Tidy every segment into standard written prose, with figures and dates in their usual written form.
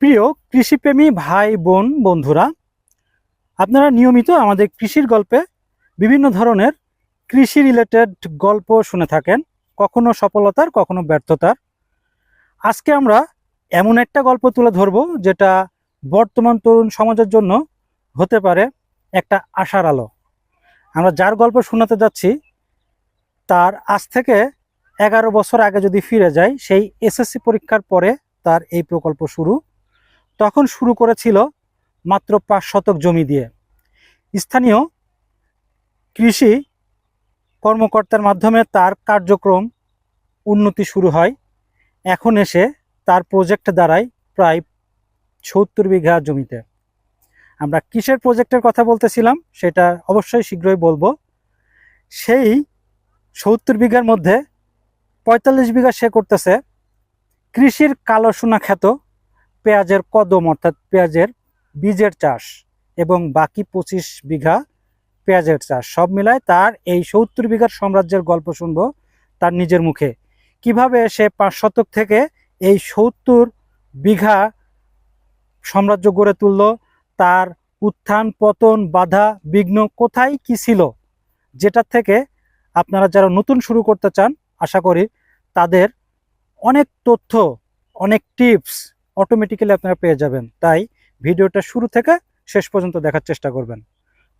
প্রিয় কৃষিপ্রেমী ভাই বোন বন্ধুরা, আপনারা নিয়মিত আমাদের কৃষির গল্পে বিভিন্ন ধরনের কৃষি রিলেটেড গল্প শুনে থাকেন, কখনো সফলতার কখনো ব্যর্থতার। আজকে আমরা এমন একটা গল্প তুলে ধরব যেটা বর্তমান তরুণ সমাজের জন্য হতে পারে একটা আশার আলো। আমরা যার গল্প শোনাতে যাচ্ছি তার আজ থেকে 11 বছর আগে যদি ফিরে যাই, সেই এসএসসি পরীক্ষার পরে তার এই প্রকল্প শুরু। তখন শুরু করেছিল মাত্র 5 শতক জমি দিয়ে। স্থানীয় কৃষি কর্মকর্তার মাধ্যমে তার কার্যক্রম উন্নতি শুরু হয়। এখন এসে তার প্রজেক্ট দাঁড়ায় প্রায় 70 বিঘা জমিতে। আমরা কিসের প্রজেক্টের কথা বলতেছিলাম সেটা অবশ্যই শীঘ্রই বলবো। সেই 70 বিঘার মধ্যে 45 বিঘা সে করতেছে কৃষির কালো সোনা খ্যাত পেঁয়াজের কদম, অর্থাৎ পেঁয়াজের বীজের চাষ, এবং বাকি 25 বিঘা পেঁয়াজের চাষ। সব মিলায় তার এই 70 বিঘার সাম্রাজ্যের গল্প শুনবো তার নিজের মুখে। কিভাবে সে 5 শতক থেকে এই 70 বিঘা সাম্রাজ্য গড়ে তুলল, তার উত্থান পতন বাধা বিঘ্ন কোথায় কি ছিল, যেটা থেকে আপনারা যারা নতুন শুরু করতে চান আশা করি তাদের অনেক তথ্য, অনেক টিপস অটোমেটিক্যালি আপনারা পেয়ে যাবেন। তাই ভিডিওটা শুরু থেকে শেষ পর্যন্ত দেখার চেষ্টা করবেন।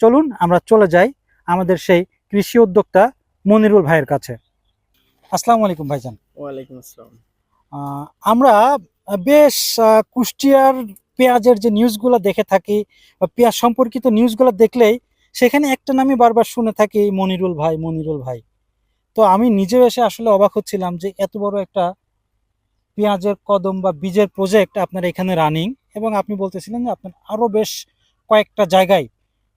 চলুন আমরা চলে যাই আমাদের সেই কৃষি উদ্যোক্তা মনিরুল ভাইয়ের কাছে। আসসালামু আলাইকুম ভাইজান। ওয়ালাইকুম আসসালাম। আমরা বেশ কুষ্টিয়ার পেঁয়াজের যে নিউজগুলো দেখে থাকি বা পেঁয়াজ সম্পর্কিত নিউজগুলো দেখলেই সেখানে একটা নামই বারবার শুনে থাকি, মনিরুল ভাই, মনিরুল ভাই। তো আমি নিজেও এসে আসলে অবাক হচ্ছিলাম যে এত বড় একটা পেঁয়াজের কদম বা বীজের প্রজেক্ট আপনার এখানে রানিং, এবং আপনি বলতেছিলেন যে আপনার আরও বেশ কয়েকটা জায়গায়,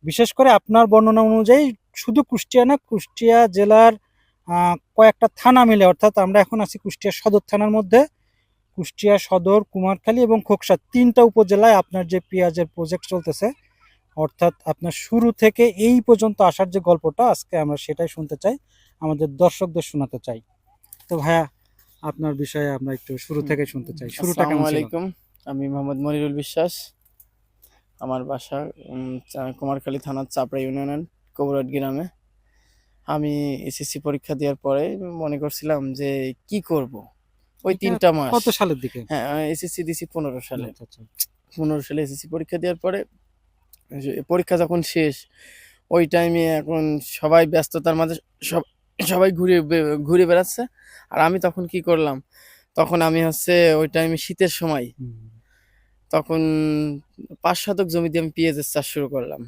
বিশেষ করে আপনার বর্ণনা অনুযায়ী শুধু কুষ্টিয়া না, কুষ্টিয়া জেলার কয়েকটা থানা মিলে, অর্থাৎ আমরা এখন আছি কুষ্টিয়া সদর থানার মধ্যে, কুষ্টিয়া সদর, কুমারখালী এবং খোকসা, 3টা উপজেলায় আপনার যে পেঁয়াজের প্রজেক্ট চলতেছে। অর্থাৎ আপনার শুরু থেকে এই পর্যন্ত আসার যে গল্পটা আজকে আমরা সেটাই শুনতে চাই, আমাদের দর্শকদের শোনাতে চাই। তো ভাইয়া, আপনার বিষয়ে আমরা একটু শুরু থেকে শুনতে চাই, শুরুটা কেমন ছিল? আসসালামু আলাইকুম। আমি মোহাম্মদ মনিরুল বিশ্বাস। আমার বাসা কুমারখালী থানার চাপড়া ইউনিয়নের কবরহাট গ্রামে। আমি এসএসসি পরীক্ষা দেওয়ার পরে মনে করছিলাম যে কি করব। ওই 3টা মাস। কত সালের দিকে? হ্যাঁ, এসএসসি দিছি 15 সালে। আচ্ছা আচ্ছা। 15 সালে এসএসসি পরীক্ষা দেওয়ার পরে পরীক্ষা যখন শেষ, ওই টাইমে এখন সবাই ব্যস্ততার মাঝে সবাই ঘুরে বেড়াচ্ছে। আর আমি তখন কি করলাম, তখন আমি ওই টাইমে শীতের সময়, তখন 5 শতক জমি দিয়ে আমি পেঁয়াজের চাষ শুরু করলাম।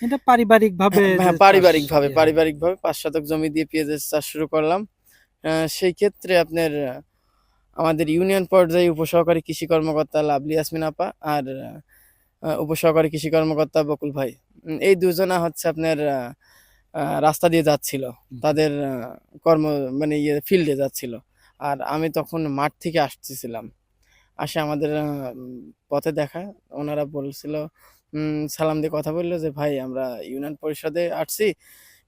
এটা পারিবারিক ভাবে? হ্যাঁ, পারিবারিকভাবে 5 শতক জমি দিয়ে পেঁয়াজের চাষ শুরু করলাম। সেই ক্ষেত্রে আপনার আমাদের ইউনিয়ন পর্যায়ে উপসহকারী কৃষি কর্মকর্তা লাভলি ইয়াসমিন আপা আর উপসহকারী কৃষি কর্মকর্তা বকুল ভাই, এই দুজনা আপনার রাস্তা দিয়ে যাচ্ছিল, তাদের কর্ম মানে ফিল্ডে যাচ্ছিল। আর আমি তখন মাঠ থেকে আসতেছিলাম। আসে আমাদের পথে দেখা, ওনারা বলছিল, সালাম দিয়ে কথা বললো যে ভাই আমরা ইউনিয়ন পরিষদে আসছি,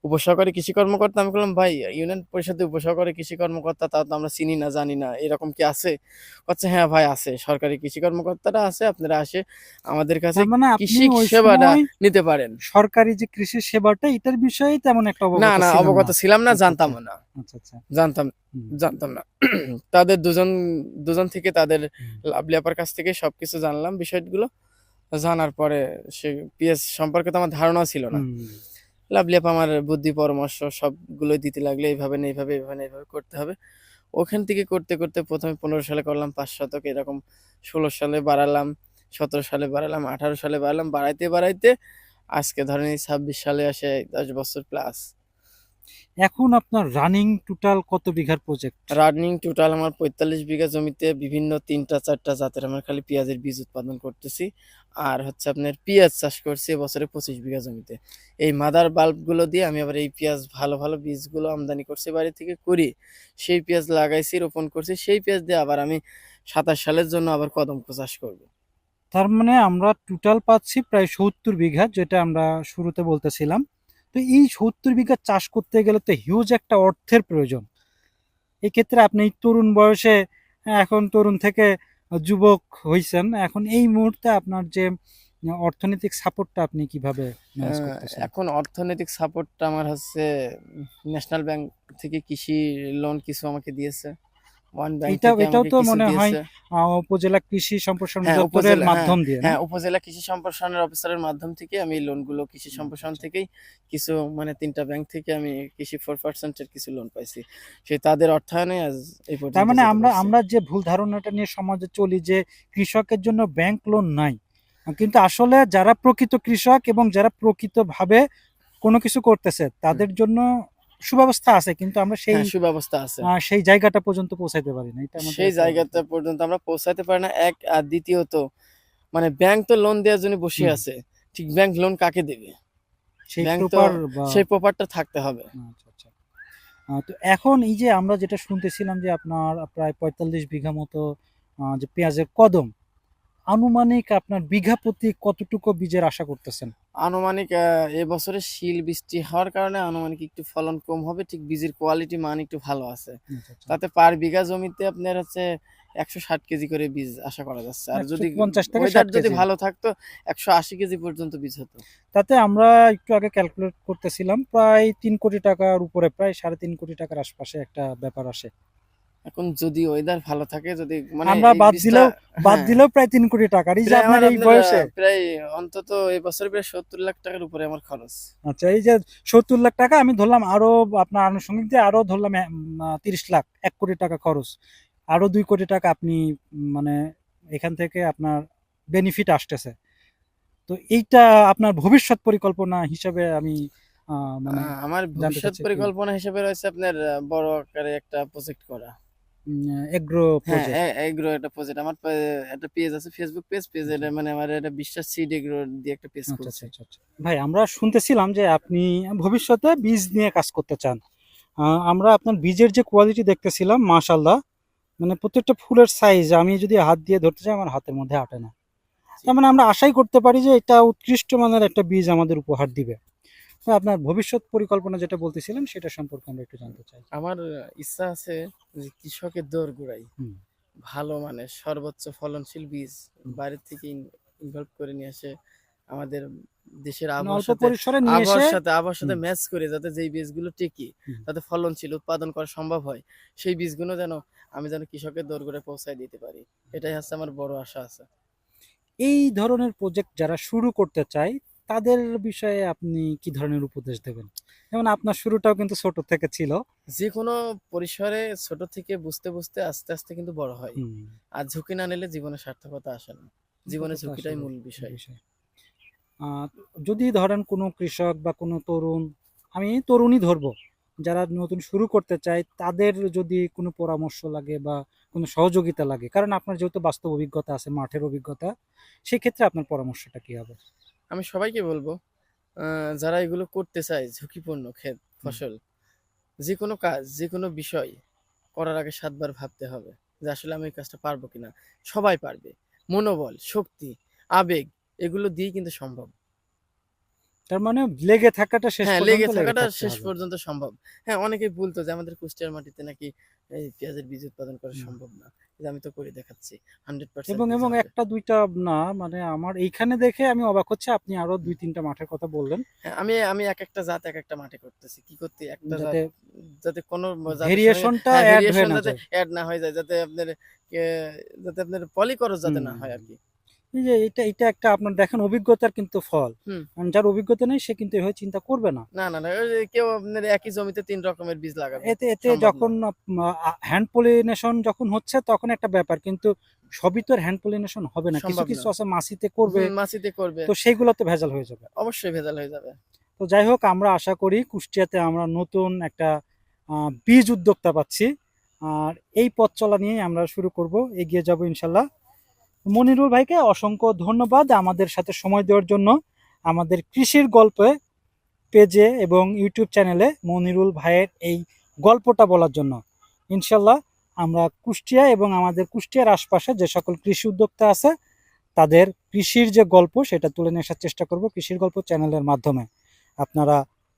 উপসহকারী কৃষি কর্মকর্তা। আমি বললাম ভাই ইউনিয়ন পরিষদে উপসহকারী কৃষি কর্মকর্তা তা তো আমরা চিনি না, জানি না, এরকম কি আছে? বলছে হ্যাঁ ভাই আছে, সরকারি কৃষি কর্মকর্তারা আছে, আপনারা আসে আমাদের কাছে মানে কৃষি সেবাটা নিতে পারেন। সরকারি যে কৃষি সেবাটা, এটার বিষয়ে তেমন একটা না অবগত ছিলাম না, জানতামও না। আচ্ছা আচ্ছা, জানতাম না। তাদের দুজন থেকে, তাদের লাভলি আপার কাছ থেকে সবকিছু জানলাম বিষয়গুলো। জানার পরে সে পিএস সম্পর্কে তো আমার ধারণা ছিল না। লাভলি আপা আমার বুদ্ধি পরামর্শ সবগুলোই দিতে লাগলে, এইভাবে না এইভাবে করতে হবে। ওখান থেকে করতে করতে প্রথমে 15 সালে করলাম 5 শতক, এরকম 16 সালে বাড়ালাম, 17 সালে বাড়ালাম, 18 সালে বাড়ালাম, বাড়াইতে আজকে ধরেন 26 সালে আসে 10 বছর প্লাস। এখন আপনার রানিং টোটাল কত বিঘার প্রজেক্ট? রানিং টোটাল আমার 45 বিঘা জমিতে বিভিন্ন 3টা-4টা জাতের আমার খালি পেঁয়াজের বীজ উৎপাদন করতেছি। আর আপনার পেঁয়াজ চাষ করছি এবছরে 25 বিঘা জমিতে। এই মাদার বাল্বগুলো দিয়ে আমি আবার এই পেঁয়াজ ভালো ভালো বীজগুলো আমদানি করছি বাড়ি থেকে, করি সেই পেঁয়াজ লাগাইছি, রোপণ করছি। সেই পেঁয়াজ দিয়ে আবার আমি 27 সালের জন্য আবার কদম চাষ করব। তার মানে আমরা টোটাল পাচ্ছি প্রায় 70 বিঘা, যেটা আমরা শুরুতে বলতেছিলাম। তো এই 70 বিঘা চাষ করতে গেলে তো হিউজ একটা অর্থের প্রয়োজন। এক্ষেত্রে আপনি তরুণ বয়সে, এখন তরুণ থেকে যুবক হইছেন, এখন এই মুহূর্তে আপনার যে অর্থনৈতিক সাপোর্টটা আপনি কিভাবে ম্যানেজ করতেছেন? এখন অর্থনৈতিক সাপোর্টটা আমার হচ্ছে ন্যাশনাল ব্যাংক থেকে কৃষি লোন কিছু আমাকে দিয়েছে, ওয়ান ব্যাংক থেকে এটাও আমাকে তো কিছু মনে হয় দিয়েছে। উপজেলা কৃষি সম্প্রসারণ হ্যাঁ দপ্তরের উপজেলা, মাধ্যম দিয়ে, না? হ্যাঁ উপজেলা কৃষি সম্প্রসারণের অফিসারের মাধ্যম থেকে আমি এই লোনগুলো কৃষি সম্প্রসারণ আচ্ছা। থেকেই কিছু, মানে 3টা ব্যাংক থেকে আমি কৃষি 4% এর কিছু লোন পাইছি, সে তাদের অর্থায়নে আজ এই তার পর্যন্ত মানে যেতে আমরা পারছি। আমরা যে ভুল ধারণাটা নিয়ে সমাজে চলি যে কৃষকের জন্য ব্যাংক লোন নাই, কিন্তু আসলে যারা প্রকৃত কৃষক এবং যারা প্রকৃতভাবে কোনো কিছু করতেছে তাদের জন্য সুব্যবস্থা আছে, কিন্তু আমরা হ্যাঁ সুব্যবস্থা আছে, সেই জায়গাটা পর্যন্ত পৌঁছাইতে পারি না, এটা আমাদের সেই একটা জায়গাটা পর্যন্ত আমরা পৌঁছাতে পারি না, এক। আর দ্বিতীয়ত মানে ব্যাংক তো লোন দেওয়ার জন্য বসে হুম, আছে, ঠিক ব্যাংক লোন কাকে দেবে? সেই ব্যাংক তো প্রপার বা সেই প্রপারটা থাকতে হবে। আচ্ছা আচ্ছা। তো এখন এই যে আমরা যেটা শুনতেছিলাম যে আপনার প্রায় 45 বিঘা মতো যে পেঁয়াজের কদম, আনুমানিক আপনার বিঘা প্রতি কতটুকু বীজের আশা করতেছেন? আনুমানিক এবছরে শিল বৃষ্টি হওয়ার কারণে আনুমানিক একটু ফলন কম হবে, ঠিক বীজের কোয়ালিটি মান একটু ভালো আছে, আচ্ছা আচ্ছা। তাতে পার বিঘা জমিতে আপনার হচ্ছে 160 কেজি করে বীজ আশা করা যাচ্ছে, আর যদি 150 থেকে ওয়েদার 60 যদি কেজি। ভালো থাকতো 180 কেজি পর্যন্ত বীজ হতো। তাতে আমরা একটু আগে ক্যালকুলেট করতেছিলাম প্রায় 3 কোটি টাকার উপরে, প্রায় 3.5 কোটি টাকার আশপাশে একটা ব্যাপার আসে। এখন যদি ওয়েদার ভালো থাকে, যদি মানে আমরা এই বাদ বীজটা, দিলেও হ্যাঁ প্রায় 3 কোটি টাকার, এই যে প্রায় আপনার আমার এই আপনার বয়সে। প্রায় অন্তত এই বছরে প্রায় 70 লাখ টাকার উপরে আমার খরচ। আচ্ছা, এই যে 70 লাখ টাকা আমি ধরলাম, আরো আপনার আনুষঙ্গিক দিয়ে আরো ধরলাম 30 লাখ, 1 কোটি টাকা খরচ, আরো 2 কোটি টাকা আপনি মানে এখান থেকে আপনার বেনিফিট আসতেছে। তো এইটা আপনার ভবিষ্যৎ পরিকল্পনা হিসাবে আমি মানে আমার জানতে ভবিষ্যৎ চাচ্ছি কি পরিকল্পনা হিসেবে রয়েছে আপনার বড় আকারে একটা প্রজেক্ট করা। এগ্রো হ্যাঁ প্রজেক্ট। এগ্রো একটা প্রজেক্ট, আমার একটা পেজ আছে, ফেসবুক পেজ, পেজের মানে আমার একটা বিশ্বাস সিড এগ্রো দিয়ে একটা পেজ আচ্ছা খুলছে। আচ্ছা আচ্ছা আচ্ছা। ভাই, আমরা শুনতেছিলাম যে আপনি ভবিষ্যতে বীজ নিয়ে কাজ করতে চান। আমরা আপনার বীজের যে কোয়ালিটি দেখতেছিলাম, মাশাল্লাহ, মানে প্রত্যেকটা ফুলের সাইজ আমি যদি হাত দিয়ে ধরতে চাই আমার হাতের মধ্যে আটে না। তার মানে আমরা আশাই করতে পারি যে এটা উৎকৃষ্ট মানের একটা বীজ আমাদের উপহার দিবে। তো আপনার ভবিষ্যৎ পরিকল্পনা যেটা বলতেছিলেন সেটা সম্পর্কে আমরা একটু জানতে চাই। আমার ইচ্ছা আছে যে কৃষকের দোরগোড়ায় হুম, ভালো মানের সর্বোচ্চ ফলনশীল বীজ হুম। বাইরে থেকে ইনভলভ করে নিয়ে আসে, আমাদের দেশের মানে অল্প পরিসরে নিয়ে এসে। আবহাওয়ার সাথে হুম, ম্যাচ করে, যাতে যেই বীজগুলো টিকে, হুম। যাতে ফলনশীল উৎপাদন করা সম্ভব হয়, সেই বীজগুলো যেন আমি যেন কৃষকের দোরগোড়ায় পৌঁছায় দিতে পারি, এটাই হচ্ছে আমার বড় আশা আছে। এই ধরনের প্রজেক্ট যারা শুরু করতে চায় তাদের বিষয়ে আপনি কি ধরনের উপদেশ দেবেন? যেমন আপনার শুরুটাও কিন্তু ছোট থেকে ছিল। যে কোনো পরিসরে ছোট থেকে বুঝতে বুঝতে আস্তে আস্তে কিন্তু বড় হয়, হুম, আর ঝুঁকি না নিলে জীবনে সার্থকতা আসে না, জীবনে এটা তো ঝুঁকিটাই আসলে মূল বিষয়। বিষয়। আহ, যদি ধরেন কোনো কৃষক বা কোনো তরুণ, আমি তরুণই ধরবো, যারা নতুন শুরু করতে চায় তাদের যদি কোনো পরামর্শ লাগে বা কোনো সহযোগিতা লাগে, কারণ আপনার যেহেতু বাস্তব অভিজ্ঞতা আছে, মাঠের অভিজ্ঞতা, সেক্ষেত্রে আপনার পরামর্শটা কি হবে? আমি সবাইকে বলবো, যারা এগুলো করতে চায় ঝুঁকিপূর্ণ ক্ষেত হুম, ফসল, যে কোনো কাজ, যে কোনো বিষয় করার আগে 7 বার ভাবতে হবে যে আসলে আমি এই কাজটা পারবো কিনা। সবাই পারবে, মনোবল, শক্তি, আবেগ, এগুলো দিয়েই কিন্তু সম্ভব। তার মানে লেগে থাকাটা শেষ হ্যাঁ পর্যন্ত লেগে লেগে থাকাটা থাকতে শেষ হবে। পর্যন্ত সম্ভব। হ্যাঁ অনেকেই বলতো যে আমাদের কুষ্টিয়ার মাটিতে নাকি এই পেঁয়াজের বীজ উৎপাদন করা হুম। সম্ভব না, কিন্তু আমি তো করে দেখাচ্ছি, 100% এবং বীজ এবং হবে। একটা দুইটা না, মানে আমার এইখানে দেখে আমি অবাক হচ্ছি, আপনি আরো 2-3টা মাঠের কথা বললেন, হ্যাঁ, আমি এক একটা জাত এক একটা মাঠে করতেছি, কি করতে একটা জাত যাতে যাতে কোনো জাতের সঙ্গে, ভেরিয়েশনটা হ্যাঁ অ্যাড হয়ে ভেরিয়েশন না যাতে যায়। অ্যাড না হয়ে যায়, যাতে আপনার যাতে আপনার পলিকরস যাতে হুম, না হয় আর কি। এই যে এটা এটা একটা আপনার দেখেন অভিজ্ঞতার কিন্তু ফল। হুম। যার অভিজ্ঞতা নেই সে কিন্তু এভাবে চিন্তা করবে না। না না না, ওই যে কেউ আপনার একই জমিতে 3 রকমের বীজ লাগাবে, এতে এতে সম্ভব না। যখন হ্যান্ড পলিনেশন যখন হচ্ছে তখন একটা ব্যাপার, কিন্তু সবই তো হ্যান্ড পলিনেশন হবে না, কিছু সম্ভব কিছু না। আছে মাছিতে করবে, মাছিতে করবে, তো সেইগুলো তো ভেজাল হয়ে যাবে। অবশ্যই ভেজাল হয়ে যাবে। তো যাই হোক, আমরা আশা করি কুষ্টিয়াতে আমরা নতুন একটা বীজ উদ্যোক্তা পাচ্ছি, আর এই পথ চলা নিয়েই আমরা শুরু করব, এগিয়ে যাব ইনশাল্লাহ। মনিরুল ভাইকে অসংখ্য ধন্যবাদ আমাদের সাথে সময় দেওয়ার জন্য। আমাদের কৃষির গল্পে পেজে এবং ইউটিউব চ্যানেলে মনিরুল ভাইয়ের এই গল্পটা বলার জন্য। ইনশাল্লাহ আমরা কুষ্টিয়া এবং আমাদের কুষ্টিয়ার আশপাশে যে সকল কৃষি উদ্যোক্তা আছে তাদের কৃষির যে গল্প সেটা তুলে নিয়ে আসার চেষ্টা করব কৃষির গল্প চ্যানেলের মাধ্যমে। আপনারা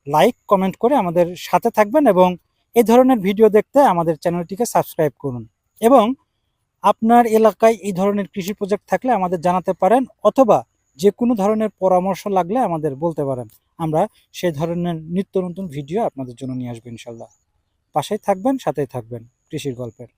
লাইক কমেন্ট করে আমাদের সাথে থাকবেন এবং এই ধরনের ভিডিও দেখতে আমাদের চ্যানেলটিকে সাবস্ক্রাইব করুন। এবং আপনার এলাকায় এই ধরনের কৃষি প্রজেক্ট থাকলে আমাদের জানাতে পারেন, অথবা যে কোনো ধরনের পরামর্শ লাগলে আমাদের বলতে পারেন। আমরা সেই ধরনের নিত্য নতুন ভিডিও আপনাদের জন্য নিয়ে আসবো ইনশাল্লাহ। পাশেই থাকবেন, সাথেই থাকবেন কৃষির গল্পের।